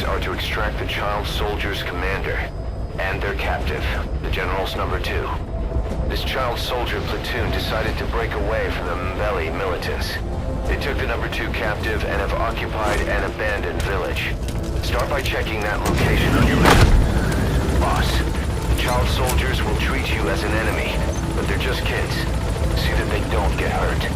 orders are to extract the child soldier's commander and their captive, the General's #2. This child soldier platoon decided to break away from the Mbeli militants. They took the #2 captive and have occupied an abandoned village. Start by checking that location on your map. Boss, the child soldiers will treat you as an enemy, but they're just kids. See that they don't get hurt.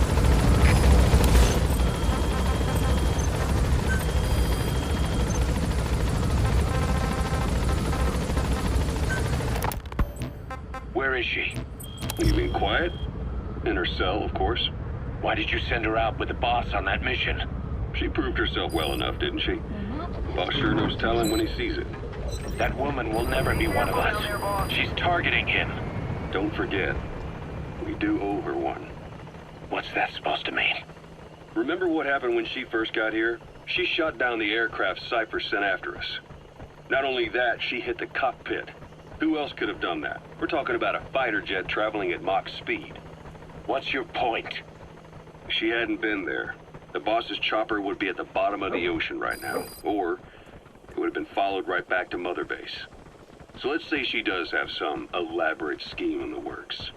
Where is she? You mean quiet? In her cell, of course. Why did you send her out with the boss on that mission? She proved herself well enough, didn't she? Boss sure knows talent when he sees it. That woman will never be one of us. She's targeting him. Don't forget, we do owe her one. What's that supposed to mean? Remember what happened when she first got here? She shot down the aircraft Cypher sent after us. Not only that, she hit the cockpit. Who else could have done that? We're talking about a fighter jet traveling at Mach speed. What's your point? If she hadn't been there, the boss's chopper would be at the bottom of the ocean right now. Or it would have been followed right back to Mother Base. So let's say she does have some elaborate scheme in the works.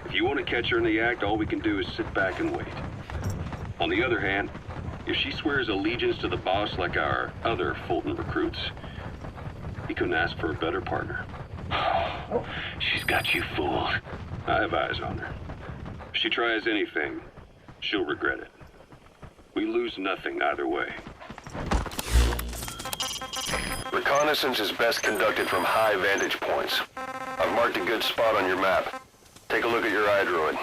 If you want to catch her in the act, all we can do is sit back and wait. On the other hand, if she swears allegiance to the boss like our other Fulton recruits, he couldn't ask for a better partner. She's got you fooled. I have eyes on her. If she tries anything, she'll regret it. We lose nothing either way. Reconnaissance is best conducted from high vantage points. I've marked a good spot on your map. Take a look at your iDroid.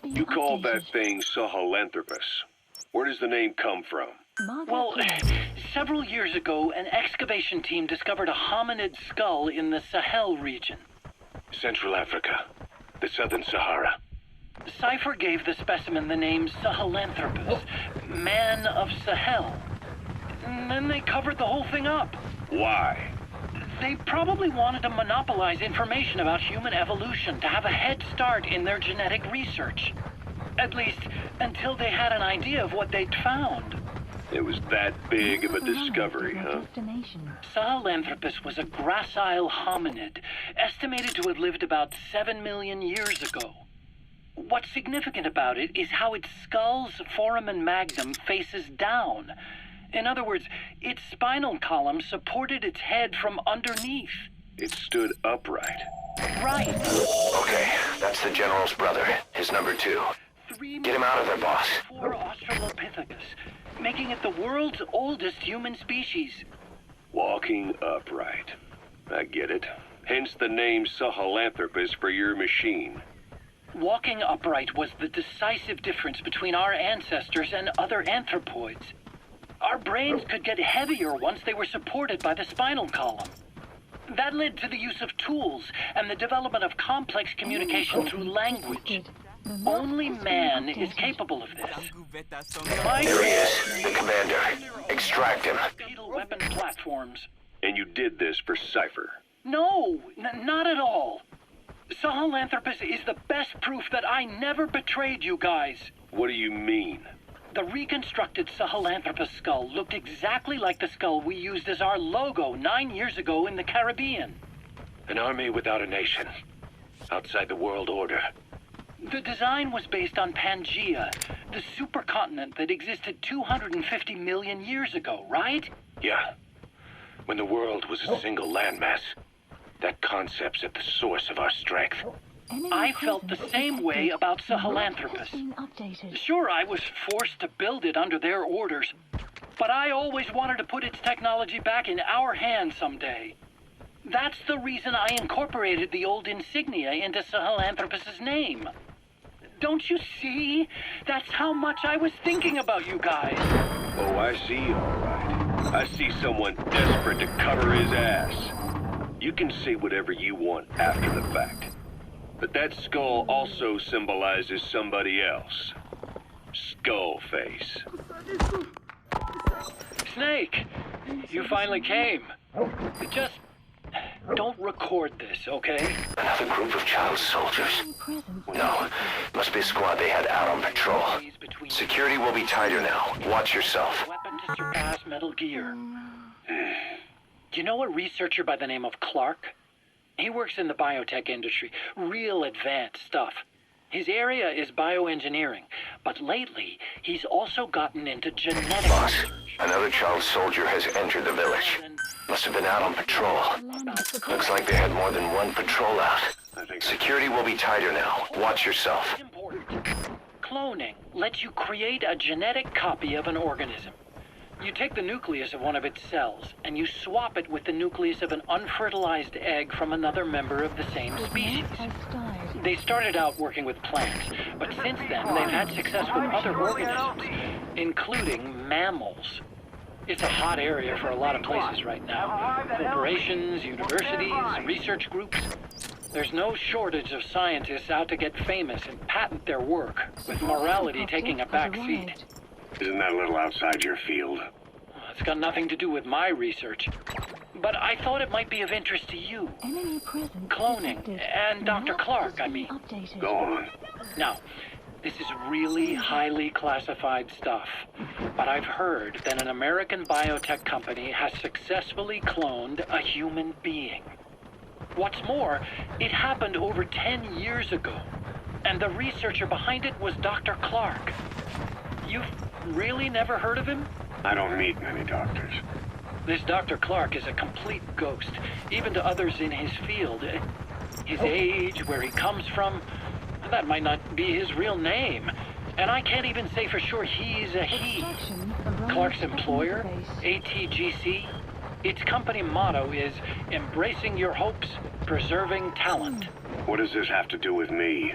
You call that thing Sahelanthropus. Where does the name come from? Well, several years ago, an excavation team discovered a hominid skull in the Sahel region. Central Africa. The Southern Sahara. Cypher gave the specimen the name Sahelanthropus, Man of Sahel. And then they covered the whole thing up. Why? They probably wanted to monopolize information about human evolution to have a head start in their genetic research. At least, until they had an idea of what they'd found. It was that big of a discovery, huh? Sahelanthropus was a gracile hominid, estimated to have lived about 7 million years ago. What's significant about it is how its skull's foramen magnum faces down. In other words, its spinal column supported its head from underneath. It stood upright. Right. Okay, that's the General's brother, his #2. Get him out of there, boss. For Australopithecus, making it the world's oldest human species. Walking upright. I get it. Hence the name Sahelanthropus for your machine. Walking upright was the decisive difference between our ancestors and other anthropoids. Our brains could get heavier once they were supported by the spinal column. That led to the use of tools and the development of complex communication through language. Only man is capable of this. There he is, the commander. Extract him. Bipedal weapon platforms. And you did this for Cypher. No, not at all. Sahelanthropus is the best proof that I never betrayed you guys. What do you mean? The reconstructed Sahelanthropus skull looked exactly like the skull we used as our logo 9 years ago in the Caribbean. An army without a nation. Outside the world order. The design was based on Pangaea, the supercontinent that existed 250 million years ago, right? Yeah. When the world was a single landmass. That concept's at the source of our strength. I felt the same way about Sahelanthropus. Sure, I was forced to build it under their orders, but I always wanted to put its technology back in our hands someday. That's the reason I incorporated the old insignia into Sahelanthropus's name. Don't you see? That's how much I was thinking about you guys. Oh, I see, all right. I see someone desperate to cover his ass. You can say whatever you want after the fact. But that skull also symbolizes somebody else. Skullface. Snake, you finally came. Just don't record this, okay? Another group of child soldiers? No, must be a squad they had out on patrol. Security will be tighter now. Watch yourself. Weapon to to surpass Metal Gear. Do you know a researcher by the name of Clark? He works in the biotech industry, real advanced stuff. His area is bioengineering, but lately he's also gotten into genetic Boss, research. another child soldier has entered the village. Must have been out on patrol. Looks like they had more than one patrol out. I think Security will be tighter now. Watch yourself. Important. Cloning lets you create a genetic copy of an organism. You take the nucleus of one of its cells, and you swap it with the nucleus of an unfertilized egg from another member of the same species. They started out working with plants, but since then they've had success with other organisms, including mammals. It's a hot area for a lot of places right now. Corporations, universities, research groups. There's no shortage of scientists out to get famous and patent their work, with morality taking a back seat. Isn't that a little outside your field? It's got nothing to do with my research. But I thought it might be of interest to you. Cloning, and Dr. Clark, I mean. Go on. Now, this is really highly classified stuff, but I've heard that an American biotech company has successfully cloned a human being. What's more, it happened over 10 years ago, and the researcher behind it was Dr. Clark. You've really never heard of him? I don't meet many doctors. This Dr. Clark is a complete ghost, even to others in his field. His age, where he comes from, that might not be his real name. And I can't even say for sure he's a he. Clark's employer, ATGC, its company motto is embracing your hopes, preserving talent. What does this have to do with me?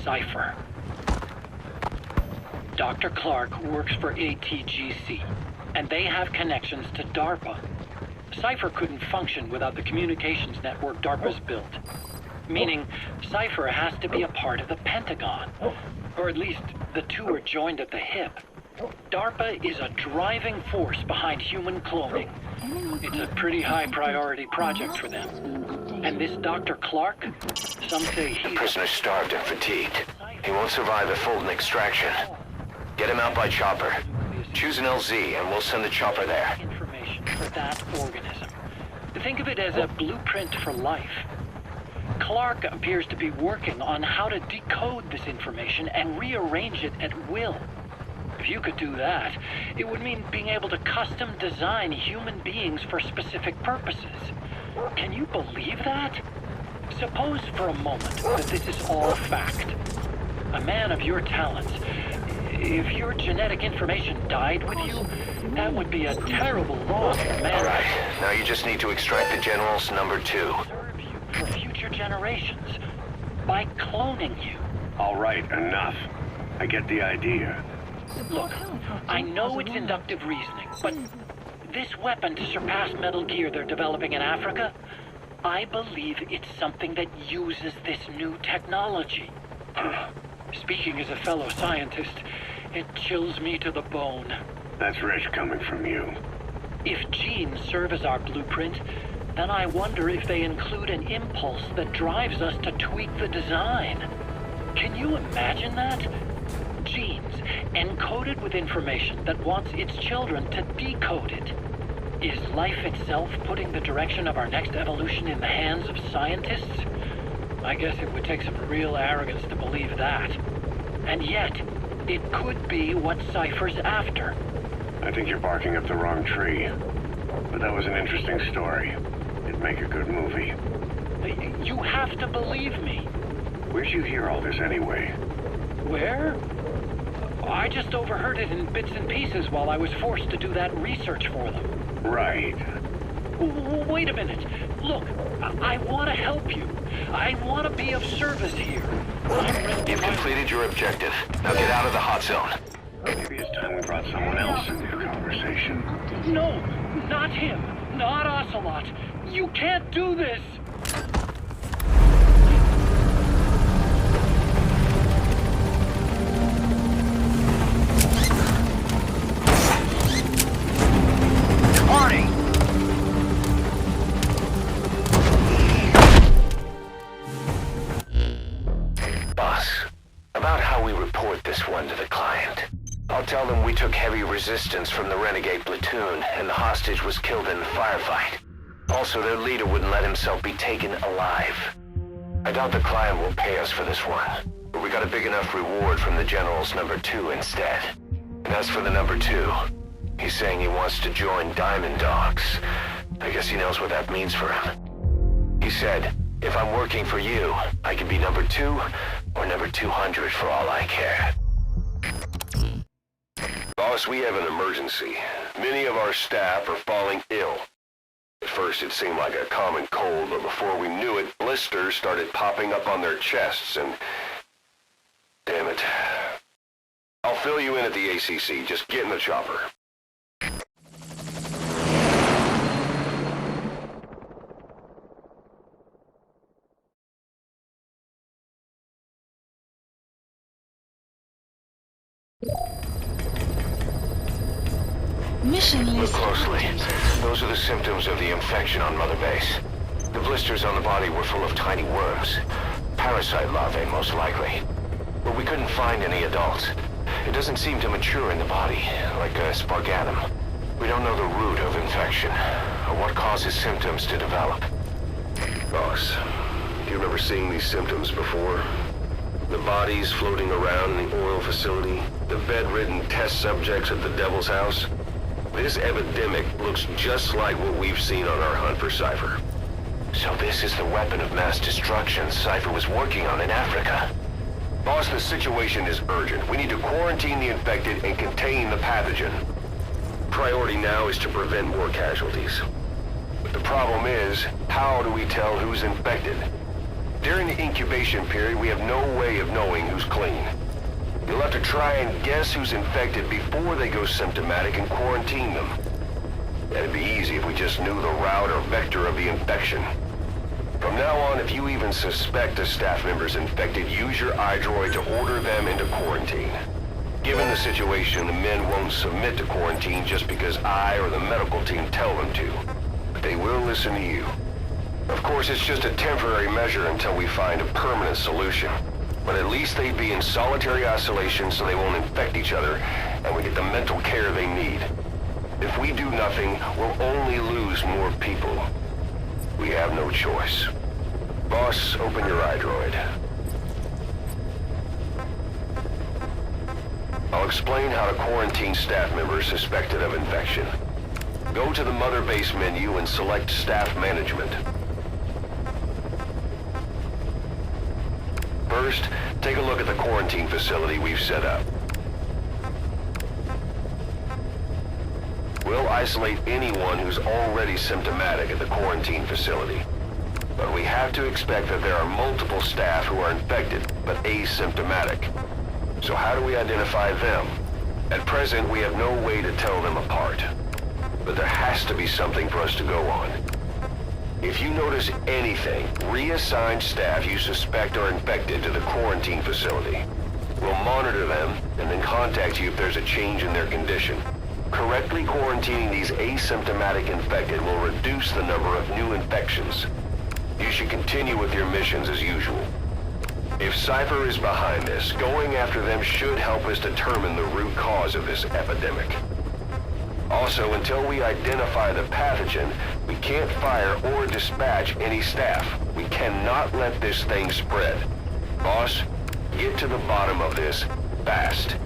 Cypher. Dr. Clark works for ATGC, and they have connections to DARPA. Cypher couldn't function without the communications network DARPA's built. Meaning, Cypher has to be a part of the Pentagon. Or at least, the two are joined at the hip. DARPA is a driving force behind human cloning. It's a pretty high priority project for them. And this Dr. Clark, some say The he's... prisoner's starved and fatigued. He won't survive a Fulton extraction. Get him out by chopper. Choose an LZ and we'll send the chopper there. Information for that organism. Think of it as a blueprint for life. Clark appears to be working on how to decode this information and rearrange it at will. If you could do that, it would mean being able to custom design human beings for specific purposes. Can you believe that? Suppose for a moment that this is all fact. A man of your talents, if your genetic information died with you, that would be a terrible loss for man. All right, now you just need to extract the General's number 2. Serve you for future generations by cloning you. All right, enough. I get the idea. Look, I know it's inductive reasoning, but this weapon to surpass Metal Gear they're developing in Africa, I believe it's something that uses this new technology. Speaking as a fellow scientist, it chills me to the bone. That's rich coming from you. If genes serve as our blueprint, then I wonder if they include an impulse that drives us to tweak the design. Can you imagine that? Genes encoded with information that wants its children to decode it. Is life itself putting the direction of our next evolution in the hands of scientists? I guess it would take some real arrogance to believe that. And yet, it could be what Cypher's after. I think you're barking up the wrong tree. But that was an interesting story. It'd make a good movie. You have to believe me. Where'd you hear all this anyway? Where? I just overheard it in bits and pieces while I was forced to do that research for them. Right. Wait a minute. Look, I want to help you. I want to be of service here. You've completed your objective. Now get out of the hot zone. Maybe it's time we brought someone else into the conversation. No, not him. Not Ocelot. You can't do this. Arnie! Boss, about how we report this one to the client. I'll tell them we took heavy resistance. resistance from the renegade platoon, and the hostage was killed in the firefight. Also, their leader wouldn't let himself be taken alive. I doubt the client will pay us for this one, but we got a big enough reward from the General's number 2 instead. And as for the number 2, he's saying he wants to join Diamond Dogs. I guess he knows what that means for him. He said, if I'm working for you, I can be number 2 or number 200 for all I care. Boss, we have an emergency. Many of our staff are falling ill. At first it seemed like a common cold, but before we knew it, blisters started popping up on their chests and... Damn it. I'll fill you in at the ACC. Just get in the chopper. Mission Look closely. Those are the symptoms of the infection on Mother Base. The blisters on the body were full of tiny worms. Parasite larvae, most likely. But we couldn't find any adults. It doesn't seem to mature in the body, like a spargatum. We don't know the root of infection, or what causes symptoms to develop. Boss, do you remember seeing these symptoms before? The bodies floating around in the oil facility, the bedridden test subjects at the Devil's House. This epidemic looks just like what we've seen on our hunt for Cypher. So this is the weapon of mass destruction Cypher was working on in Africa. Boss, the situation is urgent. We need to quarantine the infected and contain the pathogen. Priority now is to prevent more casualties. But the problem is, how do we tell who's infected? During the incubation period, we have no way of knowing who's clean. You'll have to try and guess who's infected before they go symptomatic and quarantine them. That'd be easy if we just knew the route or vector of the infection. From now on, if you even suspect a staff member's infected, use your iDroid to order them into quarantine. Given the situation, the men won't submit to quarantine just because I or the medical team tell them to. But they will listen to you. Of course, it's just a temporary measure until we find a permanent solution. But at least they'd be in solitary isolation so they won't infect each other, and we get the mental care they need. If we do nothing, we'll only lose more people. We have no choice. Boss, open your iDroid. I'll explain how to quarantine staff members suspected of infection. Go to the Mother Base menu and select Staff Management. First, take a look at the quarantine facility we've set up. We'll isolate anyone who's already symptomatic at the quarantine facility. But we have to expect that there are multiple staff who are infected, but asymptomatic. So how do we identify them? At present, we have no way to tell them apart. But there has to be something for us to go on. If you notice anything, reassign staff you suspect are infected to the quarantine facility. We'll monitor them and then contact you if there's a change in their condition. Correctly quarantining these asymptomatic infected will reduce the number of new infections. You should continue with your missions as usual. If Cypher is behind this, going after them should help us determine the root cause of this epidemic. Also, until we identify the pathogen, we can't fire or dispatch any staff. We cannot let this thing spread. Boss, get to the bottom of this fast.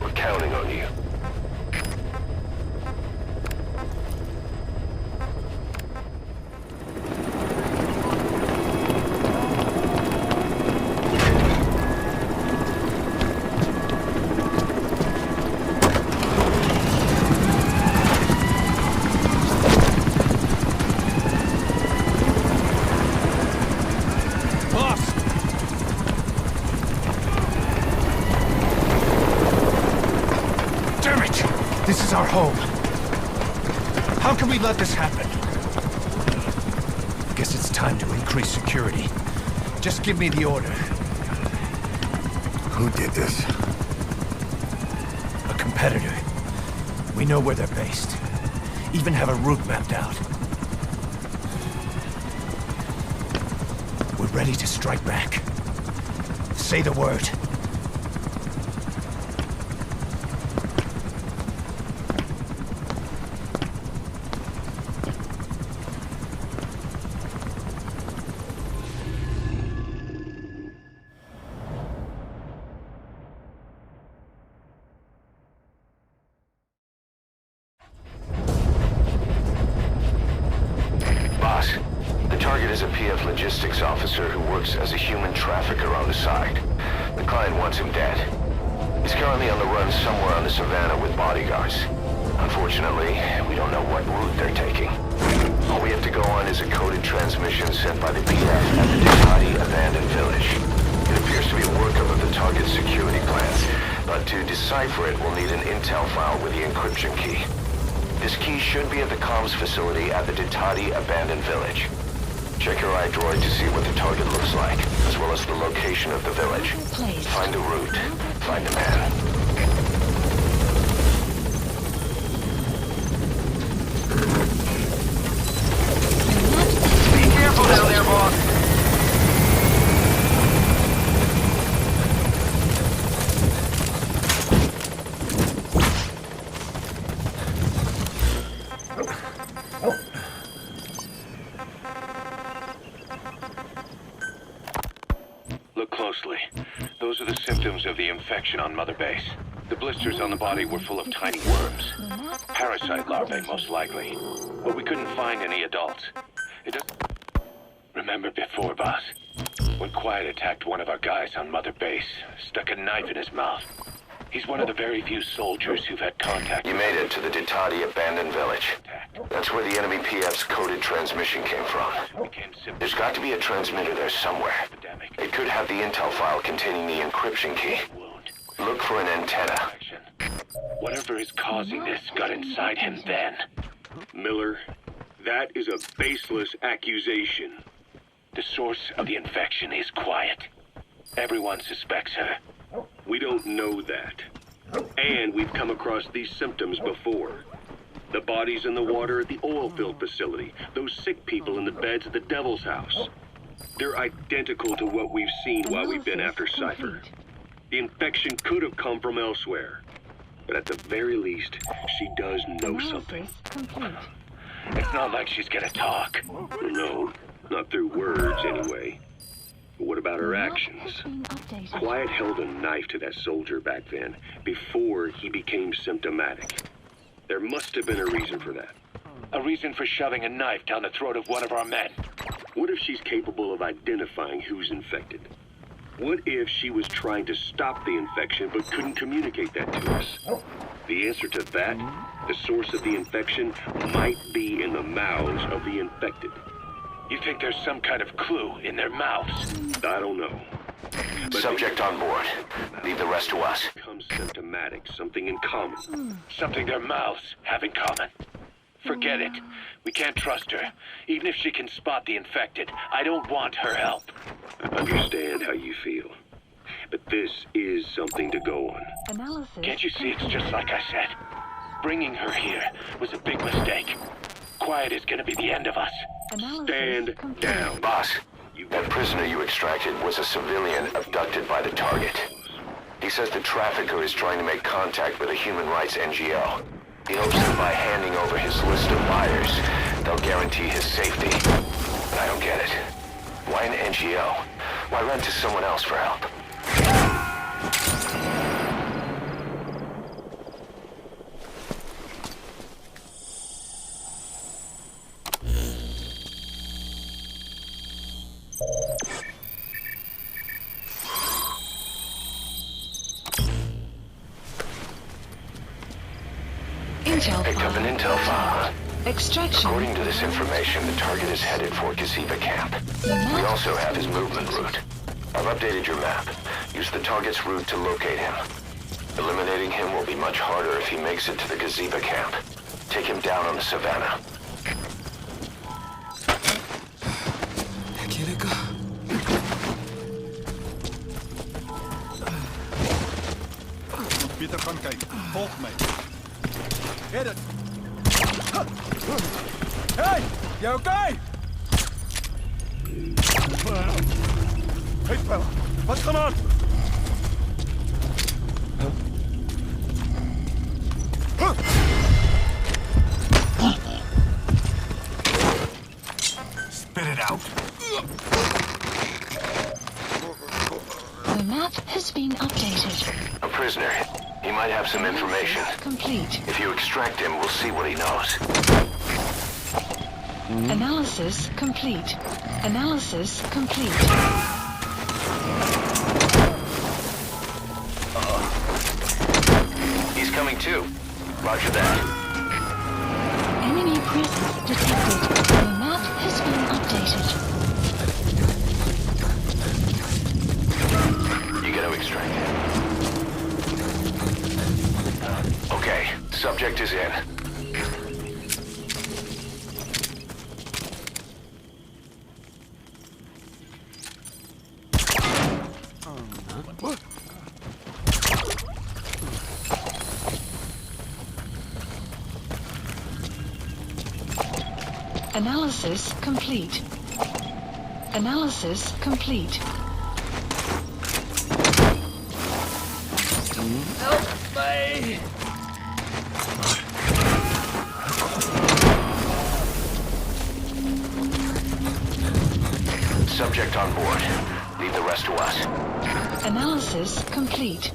We're counting on you. This is our home. How can we let this happen? I guess it's time to increase security. Just give me the order. Who did this? A competitor. We know where they're based. Even have a route mapped out. We're ready to strike back. Say the word. officer who works as a human trafficker on the side. The client wants him dead. He's currently on the run somewhere on the savannah with bodyguards. Unfortunately, we don't know what route they're taking. All we have to go on is a coded transmission sent by the PF at the Ducati abandoned village. It appears to be a workup of the target's security plans, but to decipher it, we'll need an intel file with the encryption key. This key should be at the comms facility at the Ducati abandoned village. Check your iDroid to see what the target looks like, as well as the location of the village. Find the route. Find the man. Be careful down there, boss. Look closely. Those are the symptoms of the infection on Mother Base. The blisters on the body were full of tiny worms. Parasite larvae, most likely. But we couldn't find any adults. It doesn't... Remember before, boss? When Quiet attacked one of our guys on Mother Base, stuck a knife in his mouth. He's one of the very few soldiers who've had contact. You made it to the Ducati abandoned village. That's where the enemy PF's coded transmission came from. There's got to be a transmitter there somewhere. It could have the intel file containing the encryption key. Look for an antenna. Whatever is causing this got inside him then. Miller, that is a baseless accusation. The source of the infection is Quiet. Everyone suspects her. We don't know that. And we've come across these symptoms before. The bodies in the water at the oil field facility. Those sick people in the beds at the Devil's House. They're identical to what we've seen while we've been after Cypher. The infection could have come from elsewhere. But at the very least, she does know something. It's not like she's gonna talk. No, not through words anyway. But what about her actions? Quiet held a knife to that soldier back then, before he became symptomatic. There must have been a reason for that. A reason for shoving a knife down the throat of one of our men. What if she's capable of identifying who's infected? What if she was trying to stop the infection but couldn't communicate that to us? The answer to that, the source of the infection, might be in the mouths of the infected. You think there's some kind of clue in their mouths? I don't know. But Subject on board. Leave the rest to us. becomes symptomatic, something in common. Something their mouths have in common. Forget it. We can't trust her. Even if she can spot the infected, I don't want her help. I understand how you feel. But this is something to go on. Can't you see it's just like I said? Bringing her here was a big mistake. Quiet is gonna be the end of us. Stand down. Boss, that prisoner you extracted was a civilian abducted by the target. He says the trafficker is trying to make contact with a human rights NGO. He hopes that by handing over his list of buyers, they'll guarantee his safety. But I don't get it. Why an NGO? Why run to someone else for help? Picked up an intel file. Extraction. According to this information, the target is headed for Gazeba Camp. We also have his movement route. I've updated your map. Use the target's route to locate him. Eliminating him will be much harder if he makes it to the Gazeba Camp. Take him down on the savannah. Pieter, gaan kijken. Volg mij. Get it. Hey! You okay? Hey, fella. What's going on? Spit it out. The map has been updated. A prisoner. He might have some information. Complete. If you extract him, we'll see what he knows. Analysis complete. Analysis complete. He's coming too. Roger that. Enemy presence detected. The map has been updated. You gotta extract it. Okay, subject is in. Analysis complete. Analysis complete. Subject on board. Leave the rest to us. Analysis complete.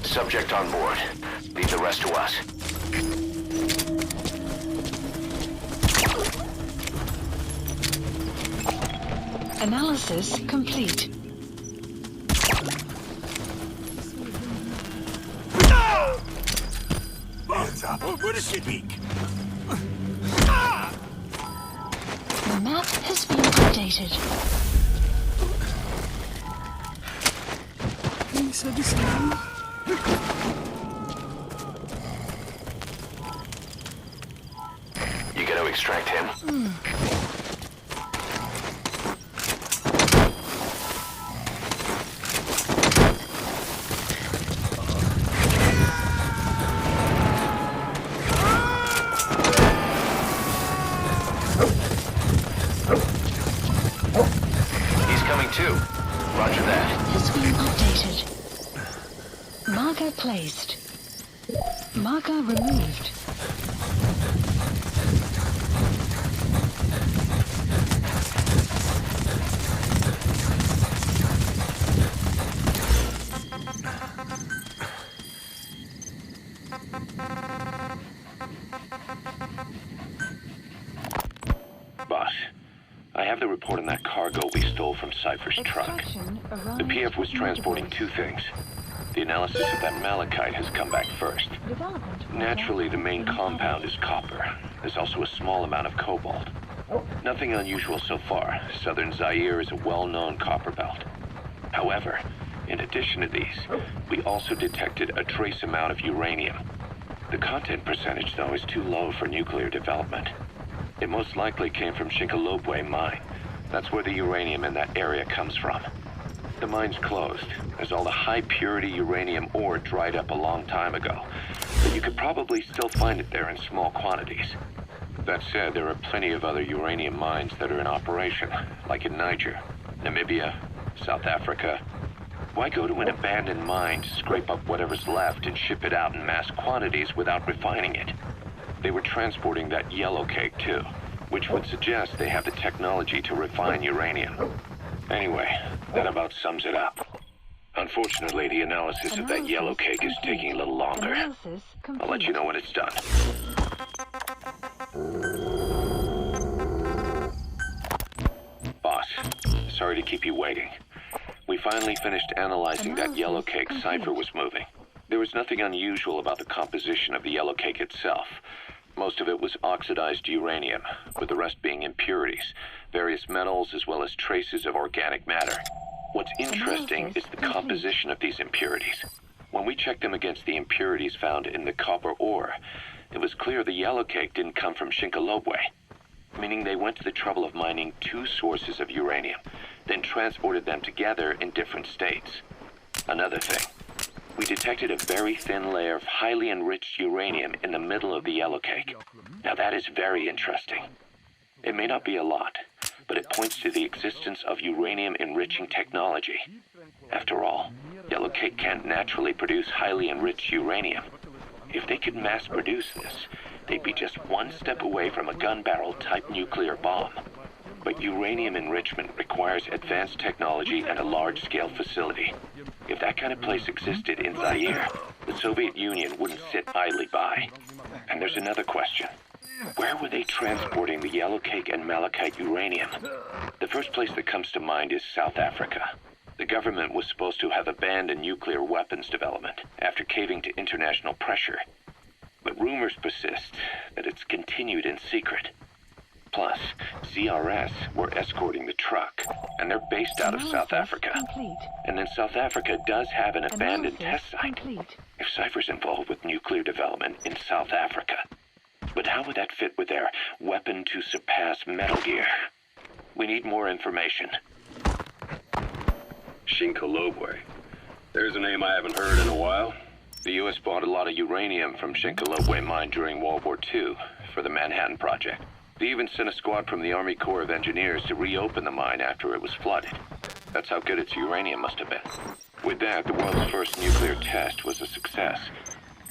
Subject on board. Leave the rest to us. Analysis complete. Hands up. Where does she speak? The map has been updated. You gotta extract him. He's coming too. Roger that. Has been updated. Marker placed. Marker removed. Boss, I have the report on that cargo we stole from Cypher's truck. The PF was transporting two things. The analysis of that malachite has come back first. Naturally, the main compound is copper. There's also a small amount of cobalt. Nothing unusual so far. Southern Zaire is a well-known copper belt. However, in addition to these, we also detected a trace amount of uranium. The content percentage, though, is too low for nuclear development. It most likely came from Shinkalobwe mine. That's where the uranium in that area comes from. The mine's closed, as all the high-purity uranium ore dried up a long time ago. But you could probably still find it there in small quantities. That said, there are plenty of other uranium mines that are in operation, like in Niger, Namibia, South Africa. Why go to an abandoned mine to scrape up whatever's left and ship it out in mass quantities without refining it? They were transporting that yellow cake too, which would suggest they have the technology to refine uranium. Anyway, that about sums it up. Unfortunately, the analysis of that yellow cake is taking a little longer. Analysis complete. I'll let you know when it's done. Boss, sorry to keep you waiting. We finally finished analyzing that yellow cake Cypher was moving. There was nothing unusual about the composition of the yellow cake itself. Most of it was oxidized uranium, with the rest being impurities, various metals, as well as traces of organic matter. What's interesting is the composition of these impurities. When we checked them against the impurities found in the copper ore, it was clear the yellow cake didn't come from Shinkalobwe, meaning they went to the trouble of mining two sources of uranium, then transported them together in different states. Another thing, we detected a very thin layer of highly enriched uranium in the middle of the yellow cake. Now that is very interesting. It may not be a lot, but it points to the existence of uranium-enriching technology. After all, yellow cake can't naturally produce highly enriched uranium. If they could mass-produce this, they'd be just one step away from a gun barrel-type nuclear bomb. But uranium enrichment requires advanced technology and a large-scale facility. If that kind of place existed in Zaire, the Soviet Union wouldn't sit idly by. And there's another question. Where were they transporting the yellowcake and malachite uranium? The first place that comes to mind is South Africa. The government was supposed to have abandoned nuclear weapons development after caving to international pressure. But rumors persist that it's continued in secret. Plus, CRS were escorting the truck, and they're based out of South Africa. Complete. And then South Africa does have an abandoned test site. Complete. If Cypher's involved with nuclear development in South Africa. But how would that fit with their weapon to surpass Metal Gear? We need more information. Shinkolobwe. There's a name I haven't heard in a while. The U.S. bought a lot of uranium from Shinkolobwe mine during World War II for the Manhattan Project. They even sent a squad from the Army Corps of Engineers to reopen the mine after it was flooded. That's how good its uranium must have been. With that, the world's first nuclear test was a success.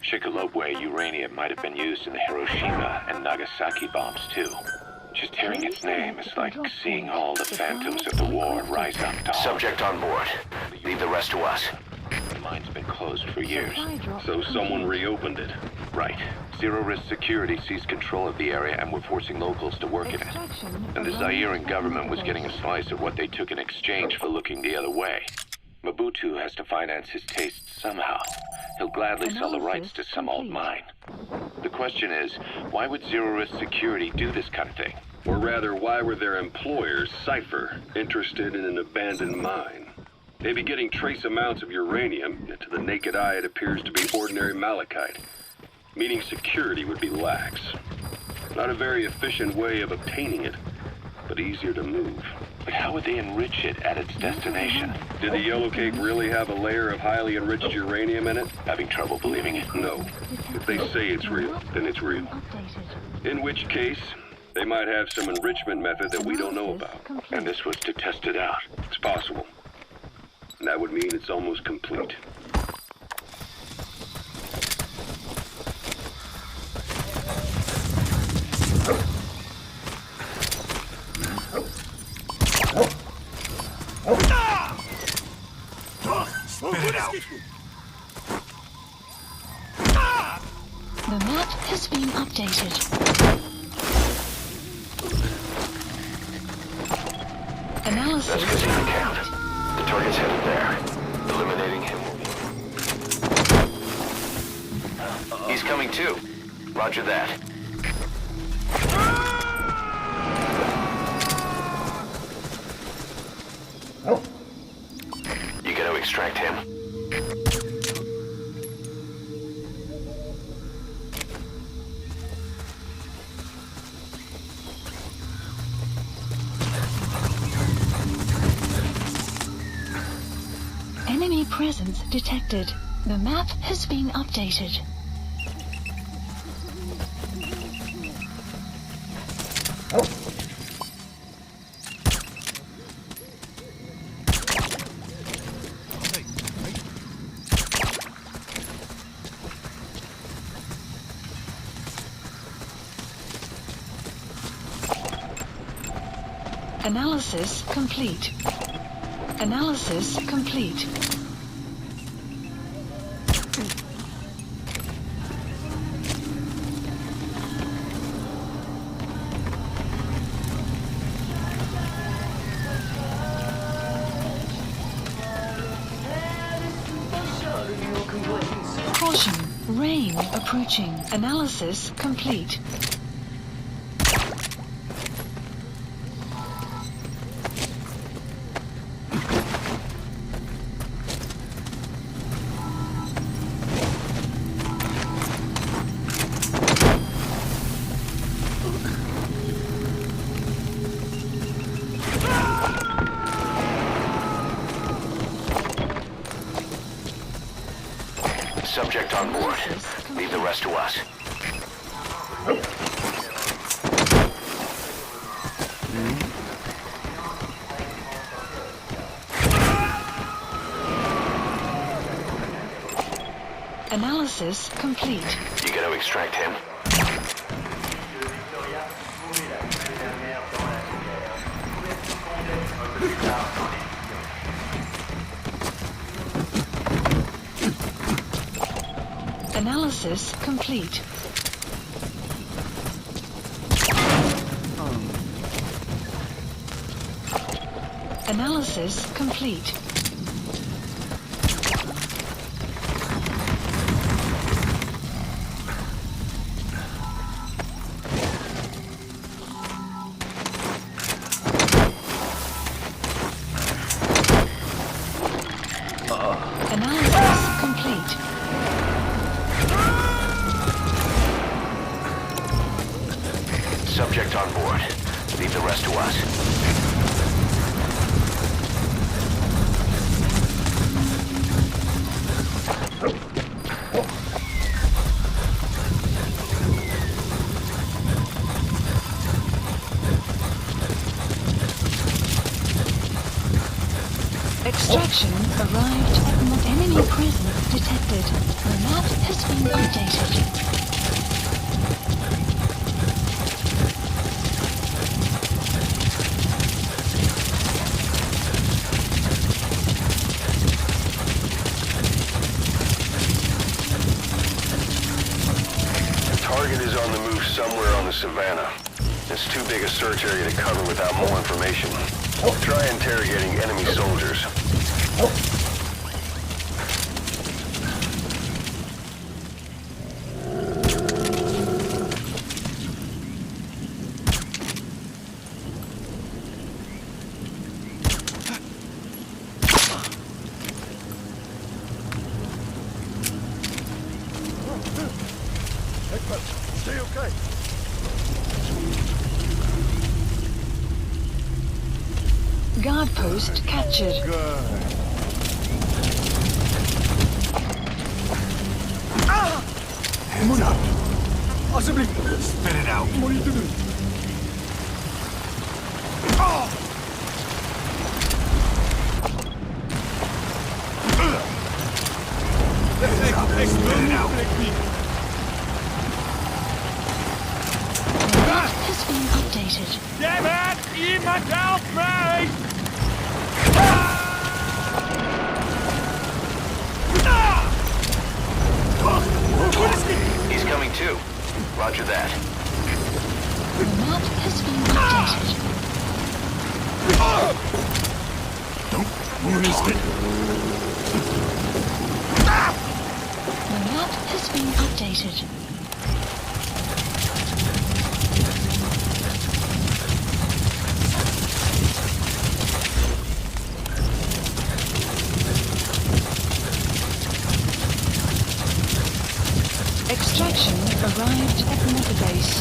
Shinkolobwe uranium might have been used in the Hiroshima and Nagasaki bombs, too. Just hearing its name is like seeing all the phantoms of the war rise up to Subject on board. Leave the rest to us. The mine's been closed for years. So someone reopened it. Right. Zero-risk security seized control of the area and were forcing locals to work in it. And the Zairean government was getting a slice of what they took in exchange for looking the other way. Mobutu has to finance his tastes somehow. He'll gladly sell the rights to some old mine. The question is, why would zero-risk security do this kind of thing? Or rather, why were their employers, Cypher, interested in an abandoned mine? They'd be getting trace amounts of uranium, yet to the naked eye it appears to be ordinary malachite, meaning security would be lax. Not a very efficient way of obtaining it, but easier to move. But how would they enrich it at its destination? Did the yellowcake really have a layer of highly enriched uranium in it? Having trouble believing it? No. If they say it's real, then it's real. In which case, they might have some enrichment method that we don't know about. And this was to test it out. It's possible. And that would mean it's almost complete. Spit it out. The map has been updated. Analysis. That's Casino Camp. The target's headed there. Eliminating him will be... He's coming too. Roger that. You gonna extract him? Enemy presence detected. The map has been updated. Analysis complete. Analysis complete. Caution, rain approaching. Analysis complete. Subject on board. Leave the rest to us. Analysis complete. You gonna extract him? Analysis complete. Analysis complete. Analysis complete. Subject on board. Leave the rest to us. Extraction arrived at an enemy presence detected. The map has been updated. The target is on the move somewhere on the savannah. It's too big a search area to cover without more information. Try interrogating enemy soldiers. Stay okay. Guard post captured. Hands up. Possibly. Spit it out. What are you doing? Spit it out. The map has been updated. Damn it! Jemand help me! He's coming too. Roger that. The map has been updated. Don't release it. The map has been updated. Extraction arrived at Mother Base.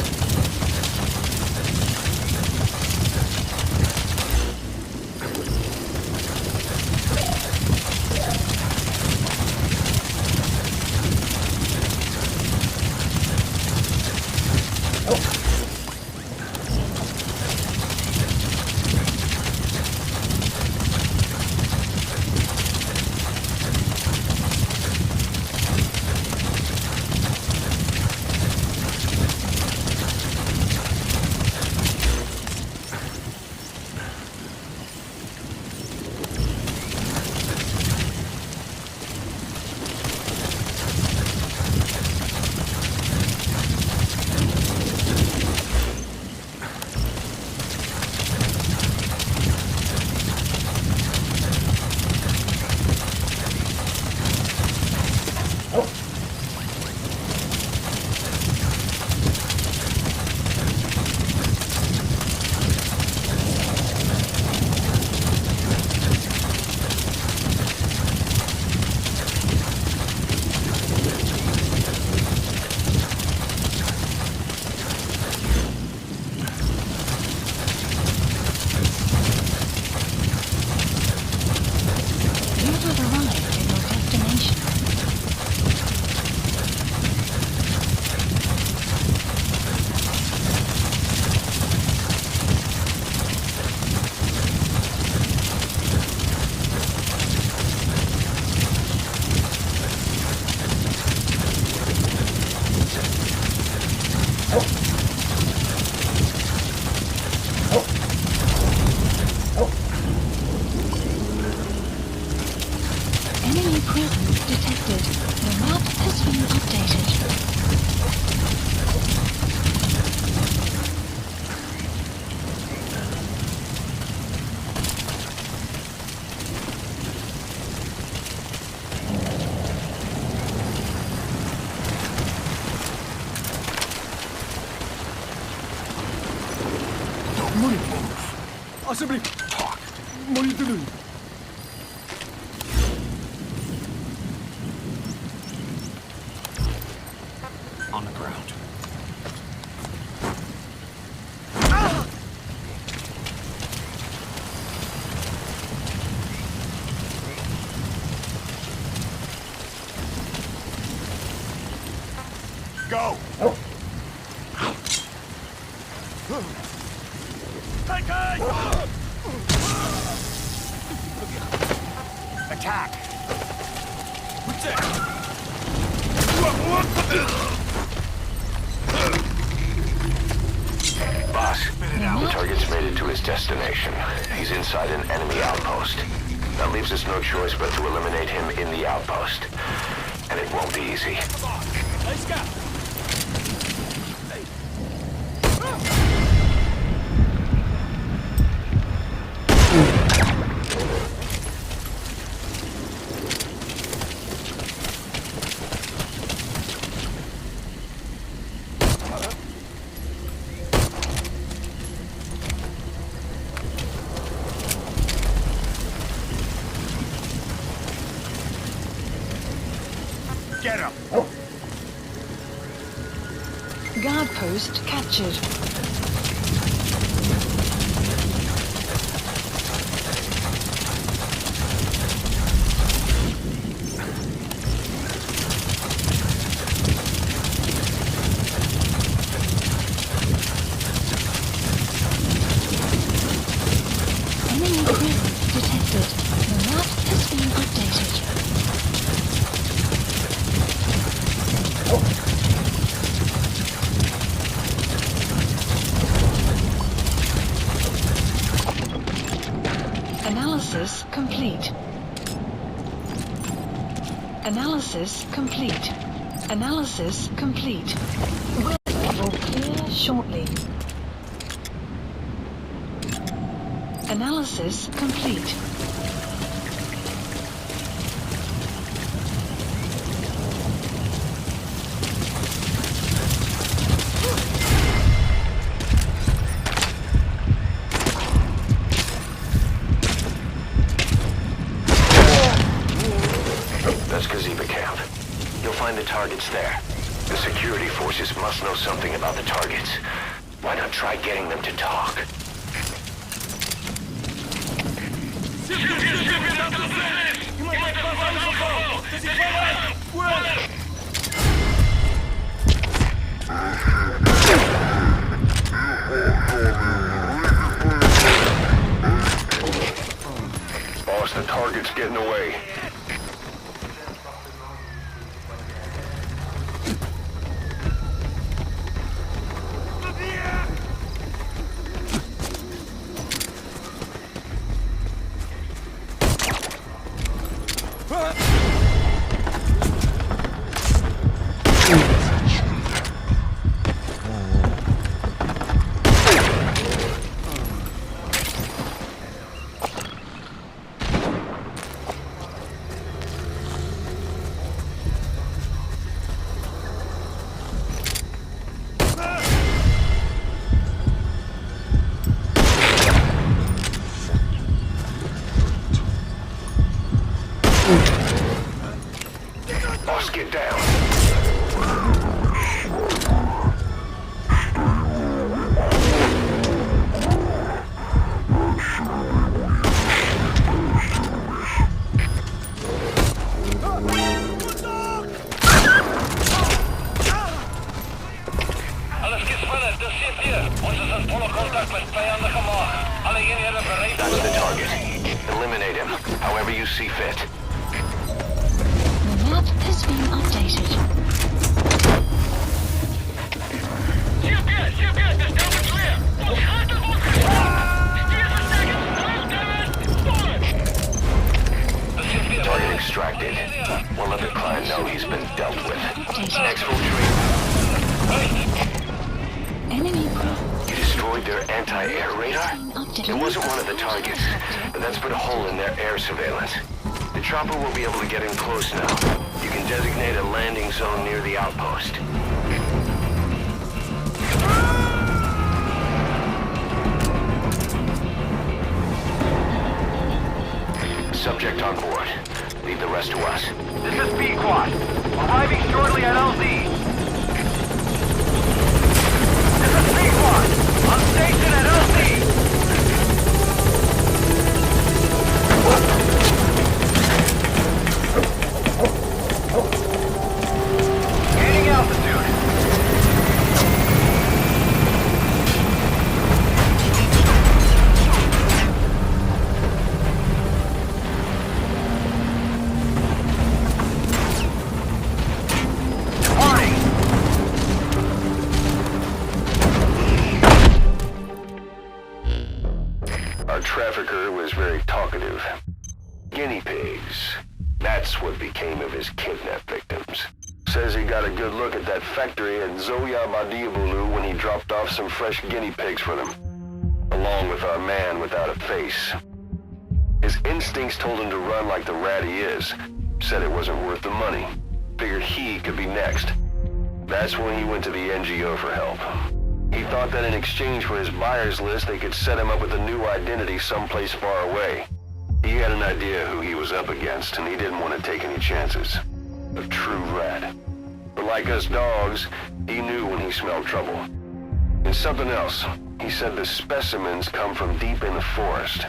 Enemy presence detected. The map has been updated. On the ground. Go! Attack! Boss, the target's made it to his destination. He's inside an enemy outpost. That leaves us no choice but to eliminate him in the outpost. And it won't be easy. Let's go! Get him! Guard post captured. Enemy presence detected. The map has been updated. Analysis complete. Analysis complete. Analysis complete. Weather will clear shortly. Analysis complete. That's Gazeba Camp. You'll find the targets there. The security forces must know something about the targets. Why not try getting them to talk? Boss, the target's getting away. Boss, get down. Alles gespannt, das sind wir. Uns ist ein voller Kontakt mit Feinde gemacht. Alle Ingenieure bereit. That's the target. Eliminate him, however you see fit. The map has been updated. Target extracted. We'll let the client know he's been dealt with. Updated. Exfiltrate. Enemy presence You destroyed their anti-air radar? updated. It wasn't one of the targets, but that's put a hole in their air surveillance. The chopper will be able to get in close now. You can designate a landing zone near the outpost. subject on board. Leave the rest to us. This is B-Quad. Arriving shortly at LZ. This is B-Quad. On station at LZ. Gaining altitude. Departing. Our trafficker was very talkative. Guinea pigs. That's what became of his kidnapped victims. Says he got a good look at that factory at Zoya Badiabulu when he dropped off some fresh guinea pigs for them, along with our man without a face. His instincts told him to run like the rat he is. Said it wasn't worth the money. Figured he could be next. That's when he went to the NGO for help. He thought that in exchange for his buyer's list, they could set him up with a new identity someplace far away. He had an idea who he was up against, and he didn't want to take any chances. A true rat. But like us dogs, he knew when he smelled trouble. And something else. He said the specimens come from deep in the forest.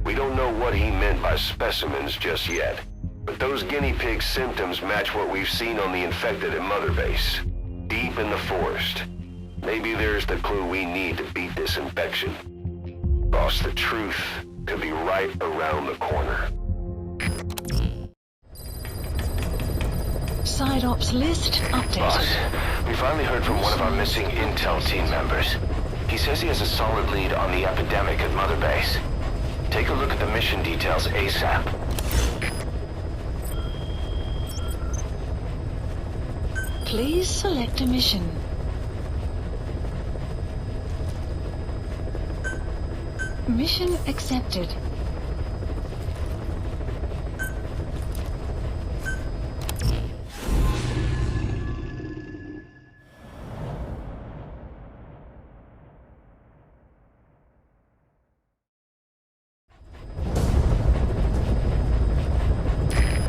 We don't know what he meant by specimens just yet, but those guinea pig symptoms match what we've seen on the infected at Mother Base. Deep in the forest. Maybe there's the clue we need to beat this infection. Boss, the truth could be right around the corner. Side ops list updated. Boss, we finally heard from one of our missing intel team members. He says he has a solid lead on the epidemic at Mother Base. Take a look at the mission details ASAP. Please select a mission. Mission accepted.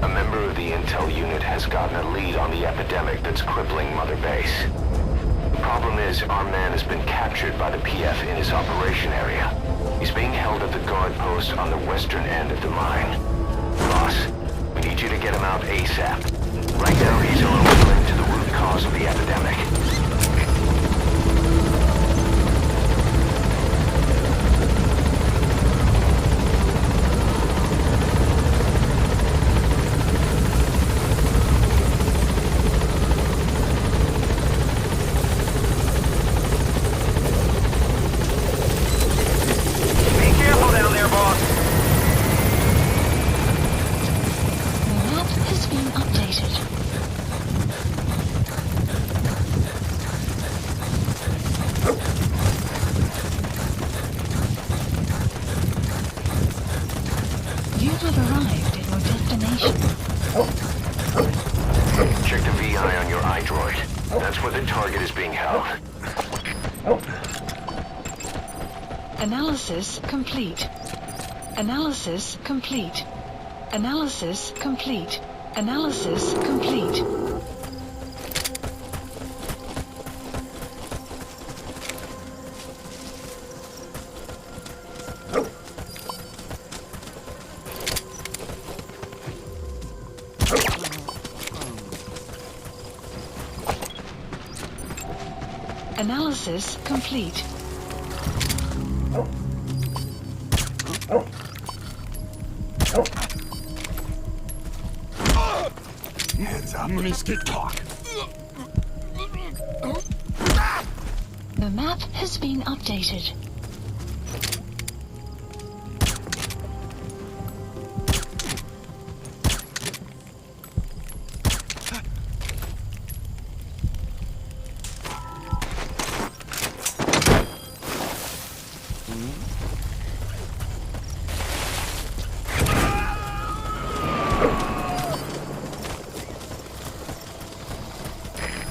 A member of the intel unit has gotten a lead on the epidemic that's crippling Mother Base. The problem is, our man has been captured by the PF in his operation area. He's being held at the guard post on the western end of the mine. Boss, we need you to get him out ASAP. Right now, he's our only link to the root cause of the epidemic. Check the VI on your iDroid. That's where the target is being held. Analysis complete. Analysis complete. Analysis complete. Analysis complete. Analysis complete. Hands up. Mystic talk. The map has been updated.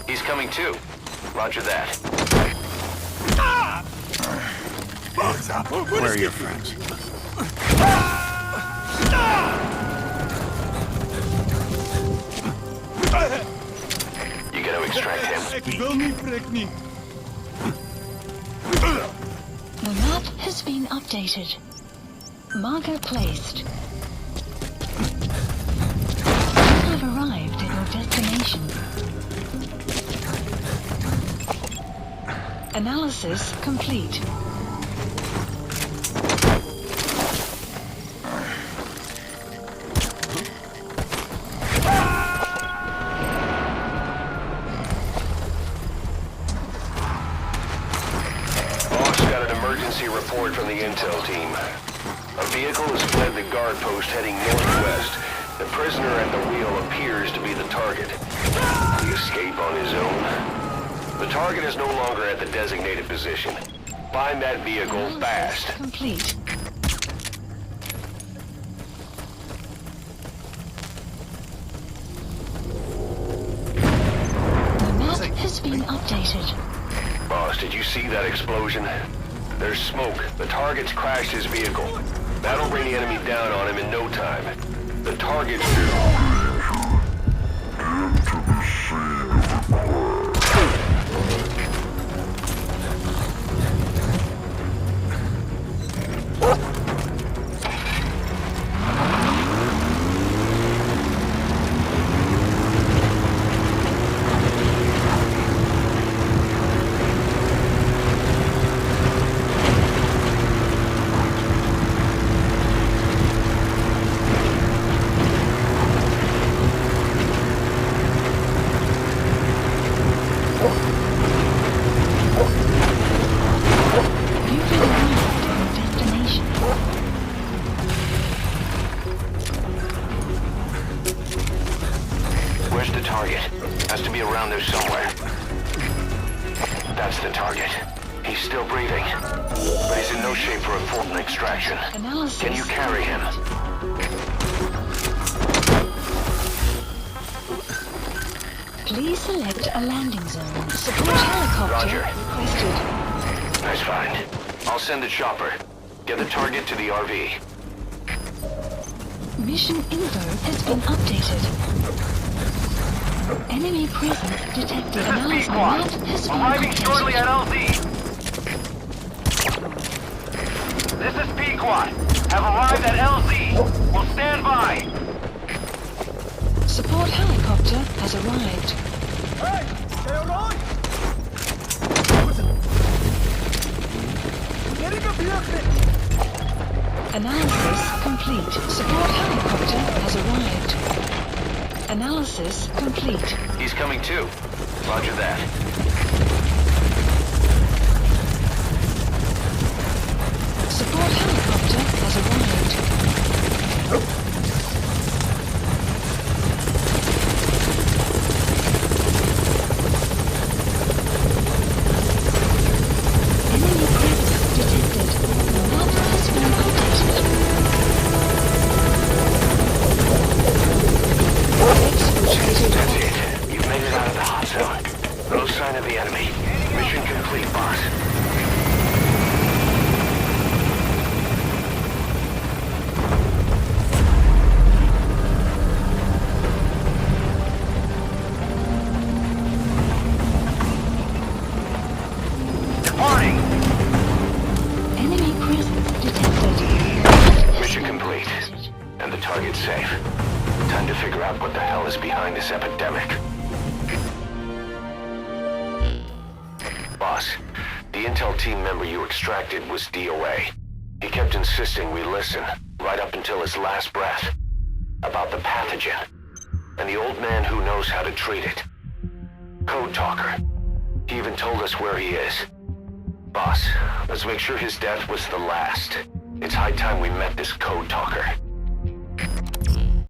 He's coming too. Roger that. Hands up. Where are your friends? You gonna extract him? The map has been updated. Marker placed. You have arrived at your destination. Analysis complete. Emergency report from the intel team. A vehicle has fled the guard post heading northwest. The prisoner at the wheel appears to be the target. Did he escape on his own? The target is no longer at the designated position. Find that vehicle fast. Complete. The map has been updated. Boss, did you see that explosion? There's smoke. The target's crashed his vehicle. That'll bring the enemy down on him in no time. The target's... Where's the target? Has to be around there somewhere. That's the target. He's still breathing, but he's in no shape for a full extraction. Analysis. Can you carry him? Please select a landing zone. Support helicopter Roger. requested. Nice find. I'll send the chopper. Get the target to the RV. Mission info has been updated. Enemy presence detected. Analysis map has been Arriving shortly updated. at LZ. This is Pequod. Have arrived at LZ. Will stand by. Support helicopter has arrived. Analysis complete. Support helicopter has arrived. Analysis complete. He's coming too. Roger that. Support helicopter has arrived. Enemy presence detected. The map has been updated. Exfiltrated. That's it. You've made it out of the hot zone. No sign of the enemy. Mission complete, boss. Departing. Enemy presence detected. Mission complete. And the target's safe. Time to figure out what the hell is behind this epidemic. Boss, the intel team member you extracted was DOA. He kept insisting we listen, right up until his last breath, about the pathogen, and the old man who knows how to treat it. Code Talker. He even told us where he is. Boss, let's make sure his death was the last. It's high time we met this Code Talker.